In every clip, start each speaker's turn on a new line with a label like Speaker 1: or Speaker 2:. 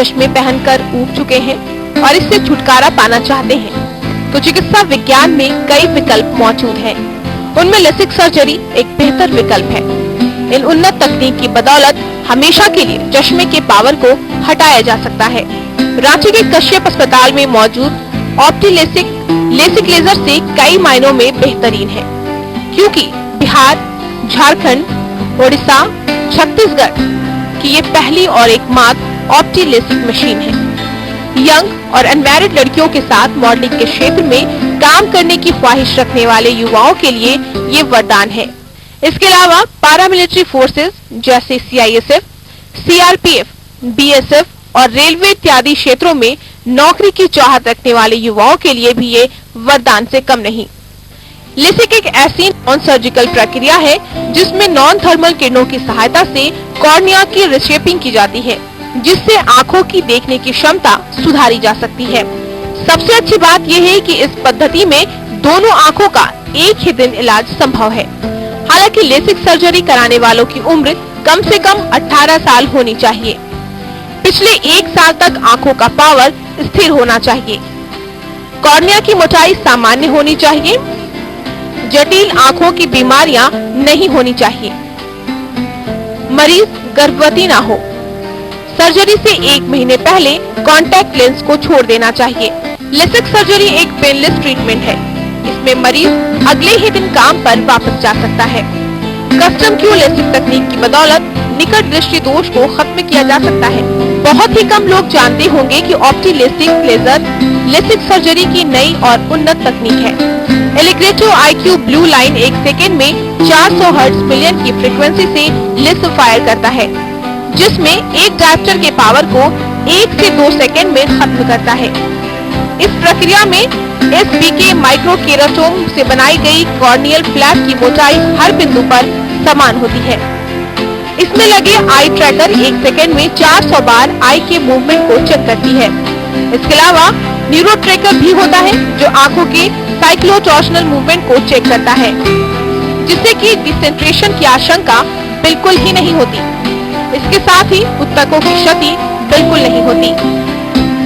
Speaker 1: चश्मे पहनकर ऊब चुके हैं और इससे छुटकारा पाना चाहते हैं, तो चिकित्सा विज्ञान में कई विकल्प मौजूद हैं। उनमें लेसिक सर्जरी एक बेहतर विकल्प है। इन उन्नत तकनीक की बदौलत हमेशा के लिए चश्मे के पावर को हटाया जा सकता है। रांची के कश्यप अस्पताल में मौजूद ऑप्टी लेसिक लेजर से कई मायनों में बेहतरीन है, क्योंकि बिहार, झारखंड, ओडिशा, छत्तीसगढ़ की ये पहली और एकमात्र ऑप्टी लेसिक मशीन है। यंग और अनमैरिड लड़कियों के साथ मॉडलिंग के क्षेत्र में काम करने की ख्वाहिश रखने वाले युवाओं के लिए ये वरदान है। इसके अलावा पैरामिलिट्री फोर्सेस जैसे सीआईएसएफ, सीआरपीएफ, बीएसएफ और रेलवे इत्यादि क्षेत्रों में नौकरी की चाहत रखने वाले युवाओं के लिए भी ये वरदान से कम नहीं। लेसिक एक ऐसी नॉन सर्जिकल प्रक्रिया है जिसमें नॉन थर्मल किरणों की सहायता से कॉर्निया की रिशेपिंग की जाती है, जिससे आंखों की देखने की क्षमता सुधारी जा सकती है। सबसे अच्छी बात यह है कि इस पद्धति में दोनों आंखों का एक ही दिन इलाज संभव है। हालांकि लेसिक सर्जरी कराने वालों की उम्र कम से कम 18 साल होनी चाहिए। पिछले 1 साल तक आंखों का पावर स्थिर होना चाहिए। कॉर्निया की मोटाई सामान्य होनी चाहिए। जटिल आंखों की बीमारियां नहीं होनी चाहिए। मरीज गर्भवती ना हो। सर्जरी से 1 महीने पहले कॉन्टैक्ट लेंस को छोड़ देना चाहिए। लेसिक सर्जरी एक पेनलेस ट्रीटमेंट है। इसमें मरीज अगले ही दिन काम पर वापस जा सकता है। कस्टम क्यू लेसिक तकनीक की बदौलत निकट दृष्टि दोष को खत्म किया जा सकता है। बहुत ही कम लोग जानते होंगे कि ऑप्टी लेजर लेसिक सर्जरी की नई और उन्नत तकनीक है। एलिग्रेटिव IQ ब्लू लाइन 1 सेकेंड में 400 हर्ट्ज मिलियन की फ्रीक्वेंसी से लेजर फायर करता है, जिसमें एक डायोप्टर के पावर को 1 से 2 सेकेंड में खत्म करता है। इस प्रक्रिया में SBK माइक्रोकेराटोम से बनाई गई कॉर्नियल फ्लैप की मोटाई हर बिंदु पर समान होती है। इसमें लगे आई ट्रैकर 1 सेकेंड में 400 बार आई के मूवमेंट को चेक करती है। इसके अलावा न्यूरो ट्रैकर भी होता है, जो आंखों के साइक्लोटॉर्शनल मूवमेंट को चेक करता है, जिससे कि डिसेंट्रेशन की आशंका बिल्कुल ही नहीं होती। इसके साथ ही उत्तकों की क्षति बिल्कुल नहीं होती।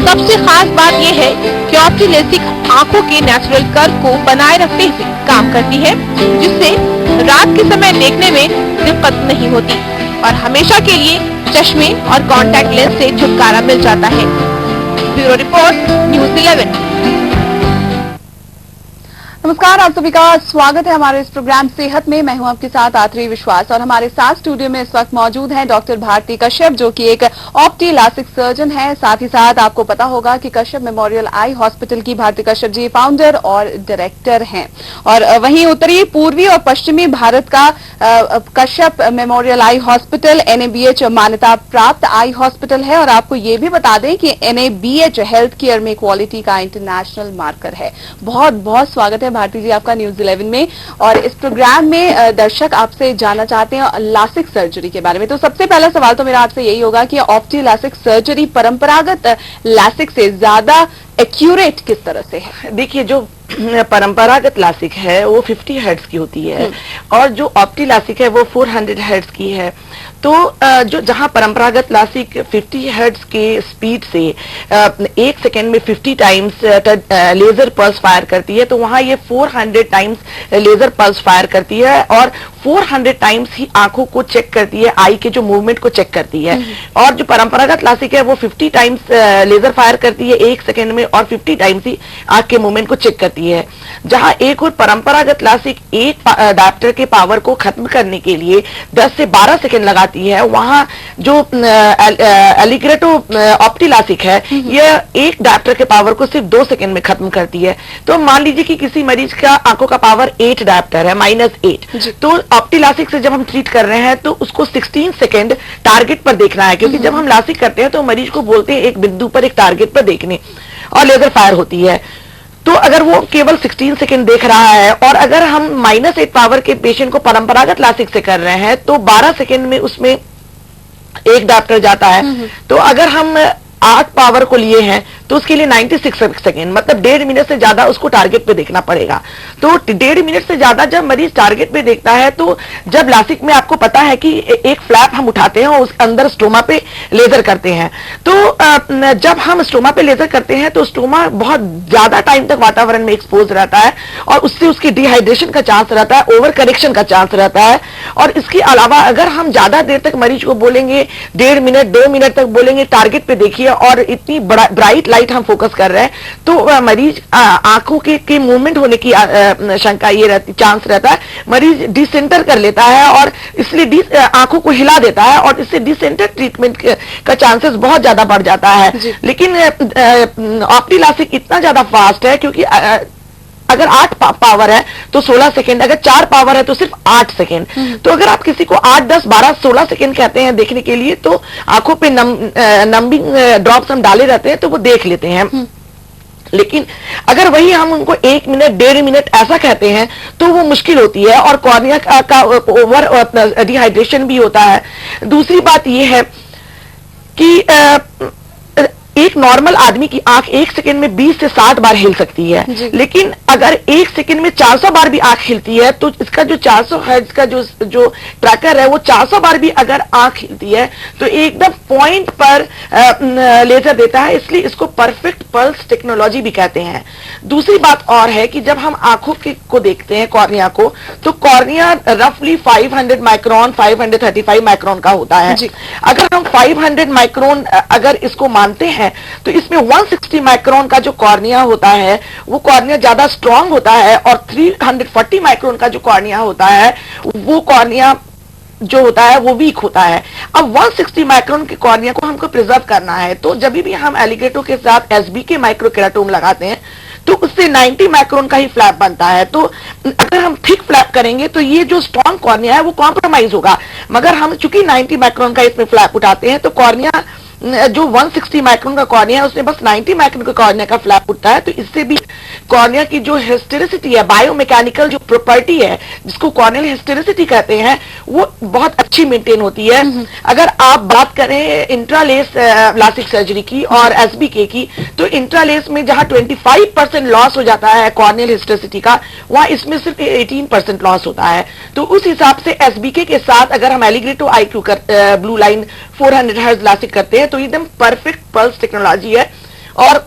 Speaker 1: सबसे खास बात यह है कि ऑप्टी लेसिक आंखों के नेचुरल कर्व को बनाए रखते हुए काम करती है, जिससे रात के समय देखने में दिक्कत नहीं होती और हमेशा के लिए चश्मे और कॉन्टैक्ट लेंस से छुटकारा मिल जाता है। Bureau report, news 11।
Speaker 2: नमस्कार, आप सभी का स्वागत है हमारे इस प्रोग्राम सेहत में। मैं हूं आपके साथ आत्रेय विश्वास और हमारे साथ स्टूडियो में इस वक्त मौजूद हैं डॉक्टर भारती कश्यप, जो कि एक ऑप्टी लासिक सर्जन है। साथ ही साथ आपको पता होगा कि कश्यप मेमोरियल आई हॉस्पिटल की भारती कश्यप जी फाउंडर और डायरेक्टर हैं। और वहीं उत्तरी, पूर्वी और पश्चिमी भारत का Kashyap memorial eye hospital NABH मान्यता प्राप्त आई हॉस्पिटल है। और आपको ये भी बता दें कि NABH हेल्थ केयर में क्वालिटी का इंटरनेशनल मार्कर है। बहुत बहुत स्वागत है भारती जी आपका न्यूज़ 11 में। और इस प्रोग्राम में दर्शक आपसे जानना चाहते हैं लासिक सर्जरी के बारे में। तो सबसे पहला सवाल तो मेरा आपसे यही होगा कि ऑप्टी लासिक सर्जरी परंपरागत लासिक से ज्यादा एक्यूरेट किस तरह से है?
Speaker 3: देखिए, जो परंपरागत लासिक है वो 50 हर्ट्ज की होती है और जो ऑप्टी लासिक है वो 400 हर्ट्ज की है। तो जो जहां परंपरागत लासिक 50 हर्ट्ज के स्पीड से 1 सेकेंड में 50 टाइम्स लेजर पल्स फायर करती है, तो वहां ये 400 टाइम्स लेजर पल्स फायर करती है और 400 टाइम्स ही आंखों को चेक करती है, आई के जो मूवमेंट को चेक करती है। और जो परंपरागत लासिक है वो 50 टाइम्स लेजर फायर करती है 1 सेकेंड में और 50 टाइम्स ही आंख के मूवमेंट को चेक करती है। जहां एक और परंपरागत लासिक एक डायोप्टर के पावर को खत्म करने के लिए 10 से 12 सेकेंड लगाती है, वहां जो एलिग्रेटो ऑप्टी लासिक है यह एक डायोप्टर के पावर को सिर्फ 2 सेकेंड में खत्म करती है। तो मान लीजिए कि किसी मरीज का आंखों का पावर 8 डायोप्टर है, -8, तो ऑप्टी लासिक से जब हम ट्रीट कर रहे हैं तो उसको 16 सेकेंड टारगेट पर देखना है, क्योंकि जब हम लासिक करते हैं तो मरीज को बोलते हैं एक बिंदु पर एक टारगेट पर देखने, और लेजर फायर होती है। तो अगर वो केवल 16 सेकेंड देख रहा है और अगर हम -8 पावर के पेशेंट को परंपरागत लासिक से कर रहे हैं तो 12 सेकेंड में उसमें एक डायोप्टर जाता है। तो अगर हम 8 पावर को लिए हैं तो उसके लिए 96 सेकेंड, मतलब 1.5 मिनट से ज्यादा उसको टारगेट पे देखना पड़ेगा। तो 1.5 मिनट से ज्यादा जब मरीज टारगेट पे देखता है, तो जब लासिक में आपको पता है कि एक फ्लैप हम उठाते हैं और उस अंदर स्टोमा पे लेजर करते हैं, तो जब हम स्टोमा पे लेजर करते हैं तो स्टोमा बहुत ज्यादा टाइम तक वातावरण में एक्सपोज रहता है और उससे उसकी डिहाइड्रेशन का चांस रहता है, ओवर करेक्शन का चांस रहता है। और इसके अलावा अगर हम ज्यादा देर तक मरीज को बोलेंगे, 1.5 मिनट 2 मिनट तक बोलेंगे टारगेट पे देखिए और इतनी ब्राइट लाइट हम फोकस कर रहे हैं, तो मरीज आंखों के मूवमेंट होने की शंका ये रहती, चांस रहता है, मरीज डिसेंटर कर लेता है और इसलिए आंखों को हिला देता है और इससे डिसेंटर ट्रीटमेंट का चांसेस बहुत ज्यादा बढ़ जाता है। लेकिन ऑप्टी लासिक इतना ज्यादा फास्ट है क्योंकि अगर 8 पावर है तो 16 सेकेंड, अगर 4 पावर है तो सिर्फ 8 सेकेंड। तो अगर आप किसी को 8, 10, 12, 16 सेकेंड कहते हैं देखने के लिए, तो आंखों पे नंबिंग ड्रॉप्स हम डाले रहते हैं तो वो देख लेते हैं। लेकिन अगर वही हम उनको 1 मिनट 1.5 मिनट ऐसा कहते हैं तो वो मुश्किल होती है और कॉर्निया का ओवर डिहाइड्रेशन भी होता है। दूसरी बात ये है कि एक नॉर्मल आदमी की आंख 1 सेकंड में 20 से 60 बार हिल सकती है, लेकिन अगर 1 सेकंड में 400 बार भी आंख हिलती है तो इसका जो 400 हर्ट्ज का जो ट्रैकर है वो 400 बार भी अगर आंख हिलती है तो एकदम पॉइंट पर लेजर देता है, इसलिए इसको परफेक्ट पल्स टेक्नोलॉजी भी कहते हैं। दूसरी बात और है कि जब हम आंखों को देखते हैं कॉर्निया को, तो कॉर्निया रफली 500 माइक्रोन 535 माइक्रोन का होता है। अगर हम 500 माइक्रोन अगर इसको मानते हैं तो इसमें 160 माइक्रोन का जो कॉर्निया होता है वो कॉर्निया ज्यादा स्ट्रांग होता है और 340 माइक्रोन का जो कॉर्निया होता है वो कॉर्निया जो होता है वो वीक होता है। अब 160 माइक्रोन के कॉर्निया को हमको प्रिजर्व करना है, तो जब भी हम एलिगेटो के साथ एसबीके माइक्रोकेराटोम लगाते हैं तो उससे 90 माइक्रोन का ही फ्लैप बनता है। तो अगर हम थिक फ्लैप करेंगे तो ये जो स्ट्रॉन्ग कॉर्निया है वो कॉम्प्रोमाइज होगा, मगर हम चूंकि 90 माइक्रोन का इसमें फ्लैप उठाते हैं तो कॉर्निया जो 160 माइक्रोन का कॉर्निया है उसमें बस 90 माइक्रोन का कॉर्निया का फ्लैप उठता है। तो इससे भी कॉर्निया की जो हिस्टेरिसिटी है, बायोमैकेनिकल जो प्रॉपर्टी है जिसको कॉर्नियल हिस्टेरिसिटी कहते हैं, वो बहुत अच्छी मेंटेन होती है। अगर आप बात करें इंट्रालेस लासिक सर्जरी की और एसबीके की, तो इंट्रालेस में जहां 25% लॉस हो जाता है कॉर्नियल हिस्टेरिसिटी का, वहां इसमें सिर्फ 18% लॉस होता है। तो उस हिसाब से एसबीके के साथ अगर हम Allegretto IQ blue line 400 hertz LASIK करते हैं तो एकदम परफेक्ट पल्स टेक्नोलॉजी है और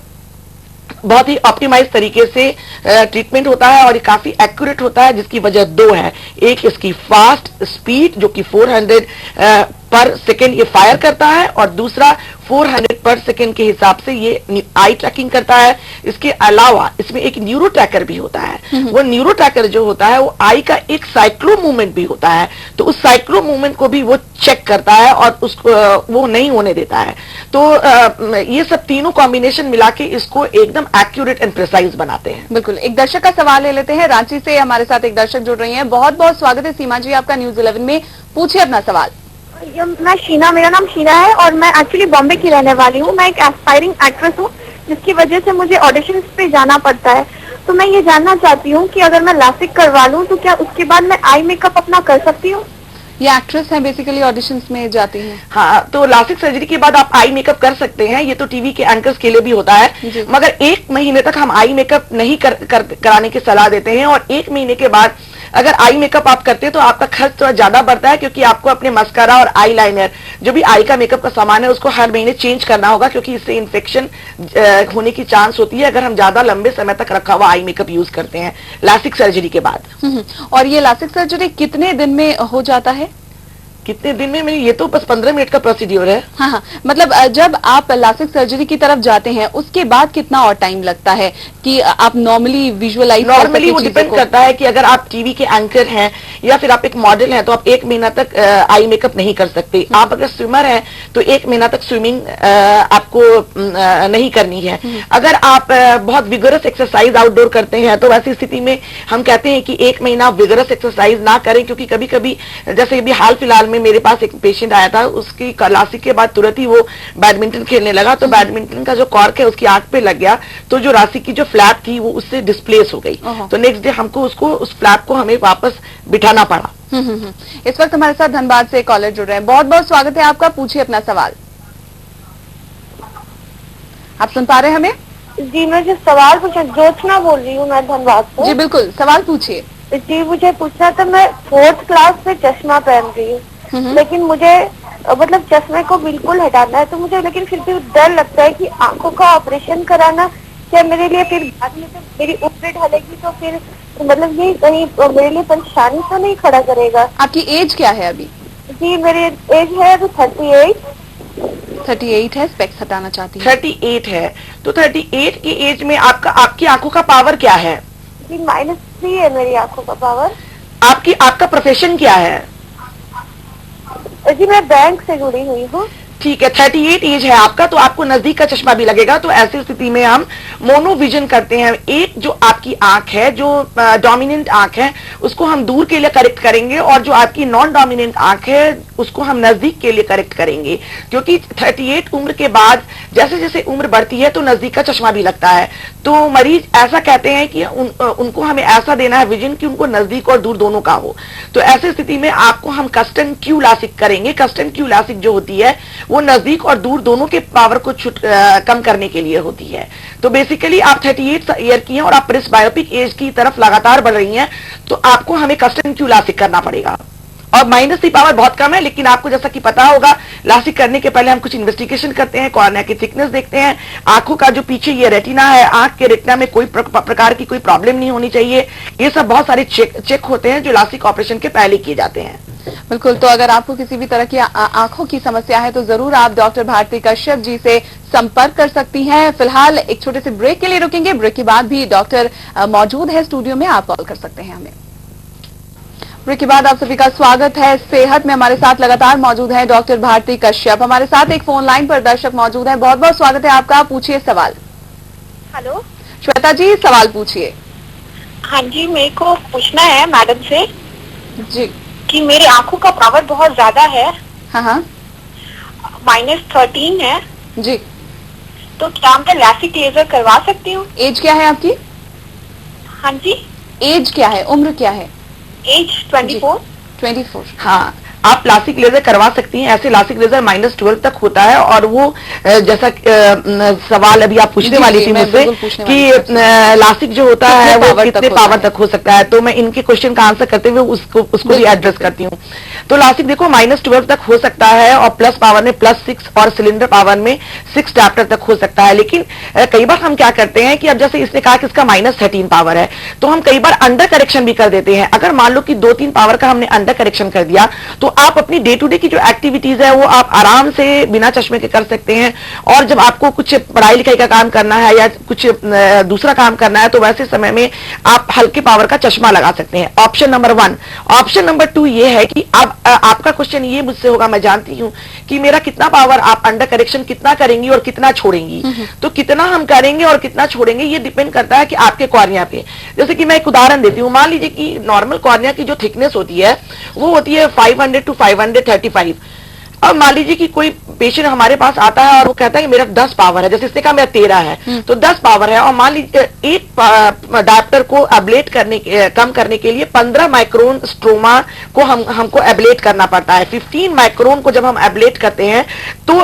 Speaker 3: बहुत ही ऑप्टिमाइज तरीके से ट्रीटमेंट होता है और ये काफी एक्यूरेट होता है, जिसकी वजह 2 है। एक इसकी फास्ट स्पीड जो कि 400 पर सेकेंड ये फायर करता है और दूसरा 400 पर सेकेंड के हिसाब से ये आई ट्रैकिंग करता है। इसके अलावा इसमें एक न्यूरो ट्रैकर भी होता है। वो न्यूरो ट्रैकर जो होता है वो आई का एक साइक्लो मूवमेंट भी होता है, तो उस साइक्लो मूवमेंट को भी वो चेक करता है और उसको वो नहीं होने देता है। तो ये सब तीनों कॉम्बिनेशन मिला के इसको एकदम एक्यूरेट एंड प्रिसाइज बनाते हैं।
Speaker 2: बिल्कुल, एक दर्शक का सवाल ले लेते हैं। रांची से हमारे साथ एक दर्शक जुड़ रही हैं। बहुत बहुत स्वागत है सीमा जी आपका न्यूज 11 में, पूछिए अपना सवाल।
Speaker 4: मैं शीना, मेरा नाम शीना है और मैं एक्चुअली बॉम्बे की रहने वाली हूँ। मैं एक एस्पायरिंग एक्ट्रेस हूँ जिसकी वजह से मुझे ऑडिशंस पे जाना पड़ता है। तो मैं ये जानना चाहती हूँ कि अगर मैं लासिक करवा लूँ तो क्या उसके बाद मैं आई मेकअप अपना कर सकती हूँ?
Speaker 2: ये एक्ट्रेस है, बेसिकली ऑडिशंस में जाती हैं।
Speaker 3: हाँ, तो लासिक सर्जरी के बाद आप आई मेकअप कर सकते हैं। ये तो टीवी के एंकर्स के लिए भी होता है, मगर 1 महीने तक हम आई मेकअप नहीं कराने की सलाह देते हैं और 1 महीने के बाद अगर आई मेकअप आप करते हैं तो आपका खर्च थोड़ा ज्यादा बढ़ता है, क्योंकि आपको अपने मस्कारा और आई लाइनर जो भी आई का मेकअप का सामान है उसको हर महीने चेंज करना होगा, क्योंकि इससे इन्फेक्शन होने की चांस होती है अगर हम ज्यादा लंबे समय तक रखा हुआ आई मेकअप यूज करते हैं लासिक सर्जरी के बाद।
Speaker 2: और ये लासिक सर्जरी कितने दिन में हो जाता है?
Speaker 3: कितने दिन में? ये तो बस 15 मिनट का प्रोसीड्योर है।
Speaker 2: हाँ, मतलब जब आप लासिक सर्जरी की तरफ जाते हैं उसके बाद कितना और टाइम लगता है कि आप नॉर्मली विजुअलाइज?
Speaker 3: नॉर्मली वो डिपेंड करता है कि अगर आप टीवी के एंकर हैं या फिर आप एक मॉडल हैं तो आप 1 महीना तक आई मेकअप नहीं कर सकते। आप अगर स्विमर हैं तो 1 महीना तक स्विमिंग आपको नहीं करनी है। अगर आप बहुत विगरस एक्सरसाइज आउटडोर करते हैं तो वैसी स्थिति में हम कहते हैं कि 1 महीना विगरस एक्सरसाइज ना करें, क्योंकि कभी कभी जैसे अभी हाल फिलहाल में मेरे पास एक पेशेंट आया था, उसकी लासिक के बाद तुरंत ही वो बैडमिंटन खेलने लगा, तो बैडमिंटन का जो कॉर्क है उसकी आंख पे लग गया, तो जो लासिक की जो फ्लैप थी वो उससे डिस्प्लेस हो गई। तो नेक्स्ट डे हमको उस फ्लैप को हमें वापस बिठाना पड़ा।
Speaker 2: इस वक्त हमारे साथ धनबाद से कॉलर जुड़ रहे हैं। बहुत बहुत स्वागत है आपका, पूछिए अपना सवाल। आप सुन पा रहे हैं हमें?
Speaker 4: जी, मैं जो सवाल पूछा, ज्योत्सना बोल रही हूँ मैं धनबाद से।
Speaker 2: जी बिल्कुल, सवाल पूछिए।
Speaker 4: जी, मुझे पूछना था, मैं 4th क्लास से चश्मा पहन रही हूँ, लेकिन मुझे मतलब चश्मे को बिल्कुल हटाना है, तो मुझे लेकिन फिर भी डर लगता है कि आंखों का ऑपरेशन कराना क्या मेरे लिए फिर बाद में जब मेरी उम्र ढलेगी तो फिर मतलब ये कहीं मेरे लिए परेशानी तो नहीं खड़ा करेगा?
Speaker 2: आपकी एज क्या है अभी?
Speaker 4: जी, मेरी एज है अभी 38।
Speaker 2: 38 है, स्पेक्स हटाना चाहती है।
Speaker 3: 38 है, तो 38 की एज में आपकी आंखों का पावर क्या है?
Speaker 4: जी, -3 है मेरी आंखों का पावर।
Speaker 3: आपका प्रोफेशन क्या है?
Speaker 4: जी, मैं बैंक से जुड़ी हुई हूँ।
Speaker 3: ठीक है, 38 एज है आपका, तो आपको नजदीक का चश्मा भी लगेगा। तो ऐसी स्थिति में हम मोनोविजन करते हैं। एक जो आपकी आंख है, जो डोमिनेंट आंख है, उसको हम दूर के लिए करेक्ट करेंगे, और जो आपकी नॉन डोमिनेंट आंख है उसको हम नजदीक के लिए करेक्ट करेंगे। क्योंकि 38 उम्र के बाद जैसे जैसे उम्र बढ़ती है तो नजदीक का चश्मा भी लगता है। तो मरीज ऐसा कहते हैं कि उनको हमें ऐसा देना है विजन कि उनको नजदीक और दूर दोनों का हो। तो ऐसी स्थिति में आपको हम कस्टम क्यू लासिक करेंगे। कस्टम क्यू लासिक जो होती है वो नजदीक और दूर दोनों के पावर को कम करने के लिए होती है। तो बेसिकली आप 38 ईयर की हैं और आप प्रिस्बायोपिक एज की तरफ लगातार बढ़ रही हैं, तो आपको हमें कस्टम क्यू लासिक करना पड़ेगा। और माइनस की पावर बहुत कम है, लेकिन आपको जैसा कि पता होगा, लासिक करने के पहले हम कुछ इन्वेस्टिगेशन करते हैं, कॉर्निया की थिकनेस देखते हैं, आंखों का जो पीछे ये रेटिना है, आंख के रेटिना में कोई प्रकार की कोई प्रॉब्लम नहीं होनी चाहिए। ये सब बहुत सारे चेक होते हैं जो लासिक ऑपरेशन के पहले किए जाते हैं।
Speaker 2: बिल्कुल, तो अगर आपको किसी भी तरह की आंखों की समस्या है तो जरूर आप डॉक्टर भारती कश्यप जी से संपर्क कर सकती हैं। फिलहाल एक छोटे से ब्रेक के लिए रुकेंगे, ब्रेक के बाद भी डॉक्टर मौजूद है स्टूडियो में, आप कॉल कर सकते हैं हमें। ब्रेक के बाद आप सभी का स्वागत है। सेहत में हमारे साथ लगातार मौजूद है डॉक्टर भारती कश्यप। हमारे साथ एक फोन लाइन पर दर्शक मौजूद है, बहुत बहुत स्वागत है आपका, पूछिए सवाल।
Speaker 4: हेलो
Speaker 2: श्वेता जी, सवाल पूछिए।
Speaker 4: हाँ जी, मेरे को पूछना है मैडम से
Speaker 2: जी।
Speaker 4: कि मेरी आंखों का पावर बहुत ज्यादा है।
Speaker 2: हाँ हाँ
Speaker 4: -13 है
Speaker 2: जी।
Speaker 4: तो क्या मैं लैसिक लेजर करवा सकती हूँ?
Speaker 2: एज क्या है आपकी?
Speaker 4: हाँ जी,
Speaker 2: एज क्या है, उम्र क्या है?
Speaker 4: एज 24।
Speaker 2: 24।
Speaker 3: हाँ, आप लासिक लेजर करवा सकती हैं। ऐसे लासिक लेजर -12 तक होता है, और वो जैसा सवाल अभी आप पूछने वाली थी मुझसे कि लासिक जो होता है वो कितने पावर तक हो सकता है, तो मैं इनके क्वेश्चन का आंसर करते हुए उसको भी एड्रेस करती हूँ। तो लासिक देखो -12 तक हो सकता है, और प्लस पावर में +6 और सिलेंडर पावर में 6 डायप्टर तक हो सकता है। लेकिन कई बार हम क्या करते हैं कि अब जैसे इसने कहा कि इसका -13 पावर है, तो हम कई बार अंडर करेक्शन भी कर देते हैं। अगर मान लो कि 2-3 पावर का हमने अंडर करेक्शन कर दिया, तो आप अपनी डे टू डे की जो एक्टिविटीज है वो आप आराम से बिना चश्मे के कर सकते हैं। और जब आपको कुछ पढ़ाई लिखाई का काम करना है या कुछ दूसरा काम करना है, तो वैसे समय में आप हल्के पावर का चश्मा लगा सकते हैं। Option number 1। ऑप्शन नंबर 2 ये है कि अब आपका क्वेश्चन ये मुझसे होगा, मैं जानती हूँ, कि मेरा कितना पावर, आप अंडर करेक्शन कितना करेंगी और कितना छोड़ेंगी। तो कितना हम करेंगे और कितना छोड़ेंगे ये डिपेंड करता है कि आपके कॉर्निया पे। जैसे कि मैं एक उदाहरण देती हूँ, मान लीजिए कि नॉर्मल कॉर्निया की जो थिकनेस होती है वो होती है 500 to 535। अब मान लीजिए कि कोई पेशेंट हमारे पास आता है और वो कहता है कि मेरा 10 पावर है, जैसे इसने कहा मेरा 13 है, तो 10 पावर है, और मान लीजिए एक डायप्टर को एब्लेट कम करने के लिए 15 माइक्रोन स्ट्रोमा को हमको एब्लेट करना पड़ता है। 15 माइक्रोन को जब हम एब्लेट करते हैं तो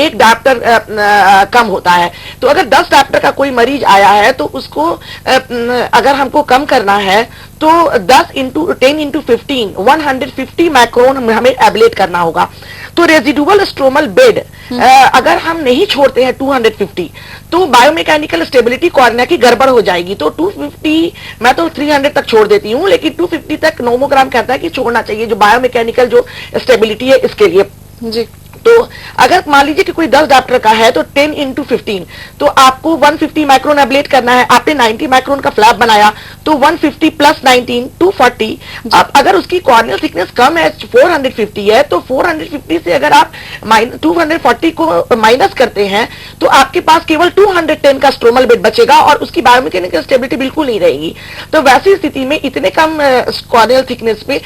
Speaker 3: एक डायप्टर कम होता है। तो अगर 10 डायप्टर का कोई मरीज आया है तो उसको अगर हमको कम करना है तो 10 × 10 × 15 150 माइक्रोन हमें एब्लेट करना होगा। तो रेजिडुअल स्ट्रोमल बेड अगर हम नहीं छोड़ते हैं 250, तो बायोमैकेनिकल स्टेबिलिटी कॉर्निया की गड़बड़ हो जाएगी। तो 250 मैं तो 300 तक छोड़ देती हूँ, लेकिन 250 तक नोमोग्राम कहता है कि छोड़ना चाहिए, जो बायोमैकेनिकल जो स्टेबिलिटी है इसके लिए जी। तो अगर मान लीजिए कि कोई 10 डायप्टर का है तो 10 × 15, तो आपको 150 माइक्रोन एब्लेट करना है। आपने 90 माइक्रोन का फ्लैप बनाया तो 150 + 19 240। अब अगर उसकी कॉर्नियल थिकनेस कम है, 450 है, तो 450 से अगर आप 240 को माइनस करते हैं तो आपके पास केवल 210 का स्ट्रोमल बेड बचेगा और उसकी बायोमैकेनिकल स्टेबिलिटी बिल्कुल नहीं रहेगी। तो वैसी स्थिति में इतने कम कॉर्नियल थिकनेस पे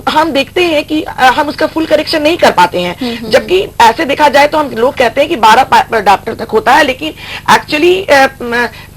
Speaker 3: हम देखते हैं कि हम उसका फुल करेक्शन नहीं कर पाते हैं। जबकि ऐसे देखा जाए तो हम लोग कहते हैं कि 12 डायप्टर तक होता है, लेकिन एक्चुअली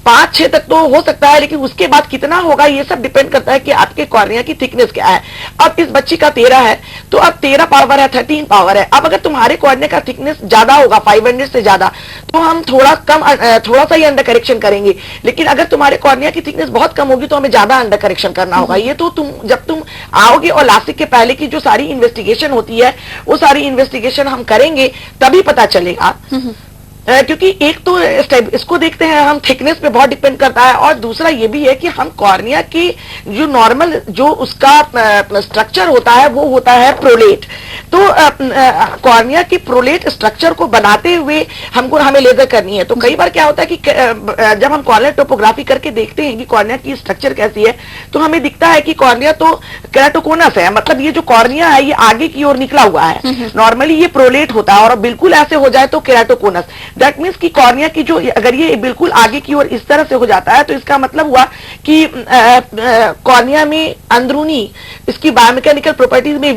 Speaker 3: 5-6 तक तो हो सकता है, लेकिन उसके बाद कितना होगा ये सब डिपेंड करता है कि आपके कॉर्निया की थिकनेस क्या है। अब इस बच्ची का 13 है, तो अब 13 पावर है, 13 पावर है। अब अगर तुम्हारे कॉर्निया का थिकनेस ज्यादा होगा 500 से ज्यादा, तो हम थोड़ा सा ही अंडर करेक्शन करेंगे। लेकिन अगर तुम्हारे कॉर्निया की थिकनेस बहुत कम होगी तो हमें ज्यादा अंडर करेक्शन करना होगा। ये तो जब तुम आओगे और लासिक के पहले की जो सारी इन्वेस्टिगेशन होती है वो सारी इन्वेस्टिगेशन हम करेंगे, तभी पता चलेगा। क्योंकि एक तो इसको देखते हैं हम, थिकनेस पे बहुत डिपेंड करता है, और दूसरा ये भी है कि हम कॉर्निया की जो नॉर्मल जो उसका स्ट्रक्चर होता है वो होता है प्रोलेट। तो कॉर्निया की प्रोलेट स्ट्रक्चर को बनाते हुए हमें लेजर करनी है। तो कई बार क्या होता है कि जब हम कॉर्निया टोपोग्राफी करके देखते हैं कि कॉर्निया की स्ट्रक्चर कैसी है, तो हमें दिखता है कि कॉर्निया तो केराटोकोनस है, मतलब ये जो कॉर्निया है ये आगे की ओर निकला हुआ है। नॉर्मली ये प्रोलेट होता है, और बिल्कुल ऐसे हो जाए तो केराटोकोनस। दैट मीन्स कि कॉर्निया की जो अगर ये बिल्कुल आगे की ओर इस तरह से हो जाता है तो इसका मतलब हुआ कि कॉर्निया में अंदरूनी इसकी बायोमैकेनिकल प्रॉपर्टीज में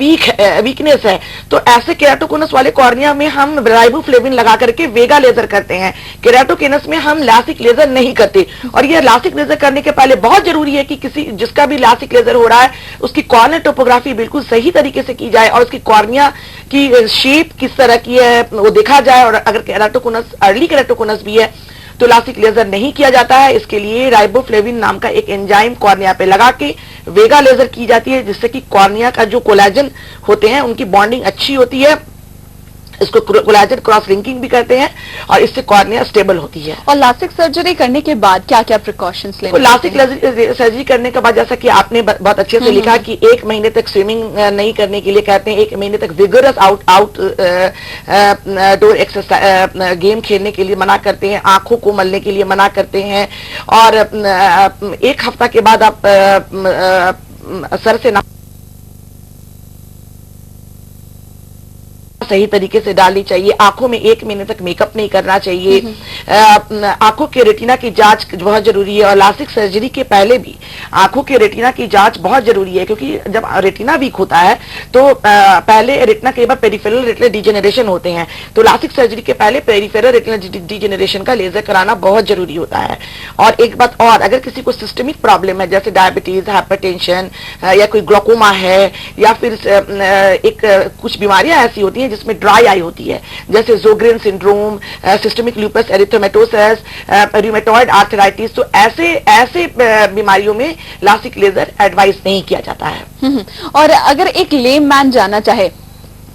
Speaker 3: वीकनेस है। तो ऐसे केराटोकोनस वाले कॉर्निया में हम राइबोफ्लेविन लगा करके वेगा लेजर करते हैं। केराटोकोनस में हम लासिक लेजर नहीं करते। और ये लासिक लेजर करने के पहले बहुत जरूरी है कि जिसका भी लासिक लेजर हो रहा है उसकी कॉर्निया टोपोग्राफी बिल्कुल सही तरीके से की जाए, और उसकी कॉर्निया की शेप किस तरह की है वो देखा जाए। और अगर केराटोकोनस अर्ली केराटोकोनस भी है तो लासिक लेजर नहीं किया जाता है। इसके लिए राइबोफ्लेविन नाम का एक एंजाइम कॉर्निया पे लगा के वेगा लेजर की जाती है, जिससे कि कॉर्निया का जो कोलेजन होते हैं उनकी बॉन्डिंग अच्छी होती है। इसको कोलेजन क्रॉस लिंकिंग भी करते हैं, और इससे कॉर्निया स्टेबल होती है।
Speaker 2: और लासिक सर्जरी करने के बाद क्या क्या प्रिकॉशंस लेने?
Speaker 3: तो लासिक सर्जरी करने के बाद जैसा कि आपने बहुत अच्छे से लिखा कि 1 महीने तक स्विमिंग नहीं करने के लिए कहते हैं, 1 महीने तक विगरस आउटडोर एक्सरसाइज गेम खेलने के लिए मना करते हैं, आंखों को मलने के लिए मना करते हैं, और 1 हफ्ता के बाद आप सर से सही तरीके से डालनी चाहिए। आंखों में 1 महीने तक मेकअप नहीं करना चाहिए। आंखों के रेटिना की जांच बहुत जरूरी है, और लासिक सर्जरी के पहले भी आंखों के रेटिना की जांच बहुत जरूरी है, क्योंकि जब रेटिना वीक होता है तो पहले रेटिना कई बार पेरिफेरल रेटिनल डिजेनरेशन होते हैं। तो लासिक सर्जरी के पहले पेरिफेरल रेटिनल डिजेनरेशन का लेजर कराना बहुत जरूरी होता है। और एक बात और, अगर किसी को सिस्टमिक प्रॉब्लम है जैसे डायबिटीज, हाइपरटेंशन, या कोई ग्लोकोमा है, या फिर कुछ बीमारियां ऐसी होती हैं जिसमें ड्राई आई होती है, जैसे Sjogren syndrome, systemic lupus erythematosus, rheumatoid arthritis, तो ऐसे बीमारियों में लासिक लेजर एडवाइस नहीं किया जाता है।
Speaker 2: और अगर एक लेम मैन जाना चाहे,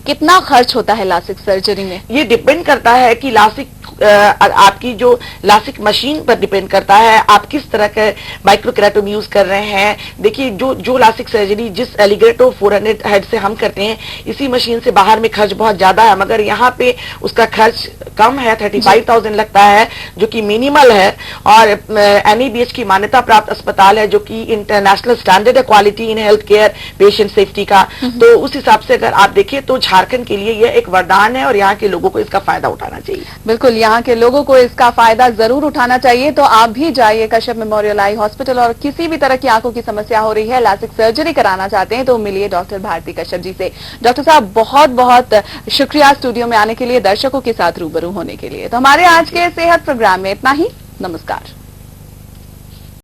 Speaker 2: कितना खर्च होता है लासिक सर्जरी में?
Speaker 3: ये डिपेंड करता है कि लासिक आपकी जो लासिक मशीन पर डिपेंड करता है, आप किस तरह के माइक्रोकेराटोम यूज कर रहे हैं। देखिए जो लासिक सर्जरी जिस एलिगेटो 400 हेड से हम करते हैं, इसी मशीन से बाहर में खर्च बहुत ज्यादा है, मगर यहाँ पे उसका खर्च कम है, 35,000 लगता है, जो कि मिनिमल है। और NABH की मान्यता प्राप्त अस्पताल है, जो कि इंटरनेशनल स्टैंडर्ड है quality in health care patient safety का। तो उस हिसाब से अगर आप देखें तो झारखंड के लिए यह एक वरदान है, और यहाँ के लोगों को इसका फायदा उठाना चाहिए।
Speaker 2: बिल्कुल, यहाँ के लोगों को इसका फायदा जरूर उठाना चाहिए। तो आप भी जाइए कश्यप मेमोरियल आई हॉस्पिटल, और किसी भी तरह की आंखों की समस्या हो रही है, लासिक सर्जरी कराना चाहते हैं, तो मिलिए डॉक्टर भारती कश्यप जी से। डॉक्टर साहब, बहुत बहुत शुक्रिया स्टूडियो में आने के लिए, दर्शकों के साथ रूबरू होने के लिए। तो हमारे आज के सेहत प्रोग्राम में इतना ही। नमस्कार।